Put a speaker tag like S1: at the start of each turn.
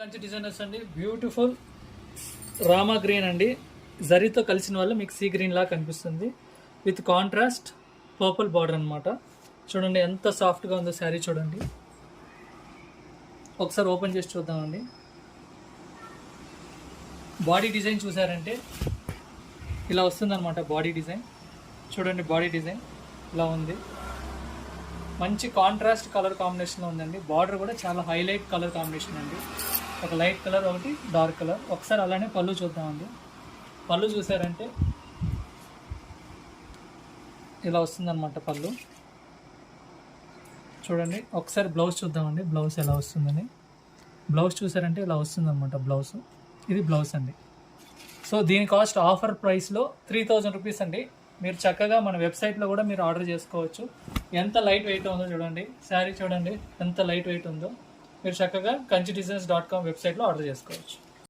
S1: Kanchi designers అండి, beautiful Rama green అండి, జరీతో కలిసిన వల్ల మీకు సీ గ్రీన్ లా కనిపిస్తుంది. విత్ కాంట్రాస్ట్ పర్పుల్ బార్డర్ అనమాట. చూడండి ఎంత సాఫ్ట్గా ఉందో శారీ. చూడండి ఒకసారి ఓపెన్ చేసి చూద్దామండి. బాడీ డిజైన్ చూసారంటే ఇలా వస్తుందన్నమాట. బాడీ డిజైన్ చూడండి, బాడీ డిజైన్ ఇలా ఉంది. మంచి కాంట్రాస్ట్ కలర్ కాంబినేషన్లో ఉందండి. బార్డర్ కూడా చాలా హైలైట్ కలర్ కాంబినేషన్ అండి. ఒక లైట్ కలర్, ఒకటి డార్క్ కలర్. ఒకసారి అలానే పళ్ళు చూద్దామండి. పళ్ళు చూసారంటే ఇలా వస్తుందన్నమాట పళ్ళు. చూడండి ఒకసారి బ్లౌజ్ చూద్దామండి, బ్లౌజ్ ఎలా వస్తుందని. బ్లౌజ్ చూసారంటే ఇలా వస్తుందన్నమాట బ్లౌజ్. ఇది బ్లౌజ్ అండి. సో దీని కాస్ట్ ఆఫర్ ప్రైస్లో 3000 రూపీస్ అండి. మీరు చక్కగా మన వెబ్సైట్లో కూడా మీరు ఆర్డర్ చేసుకోవచ్చు. ఎంత లైట్ వెయిట్ ఉందో చూడండి. శారీ చూడండి ఎంత లైట్ వెయిట్ ఉందో. మీరు చక్కగా kanchidesigns.com వెబ్సైట్లో ఆర్డర్ చేసుకోవచ్చు.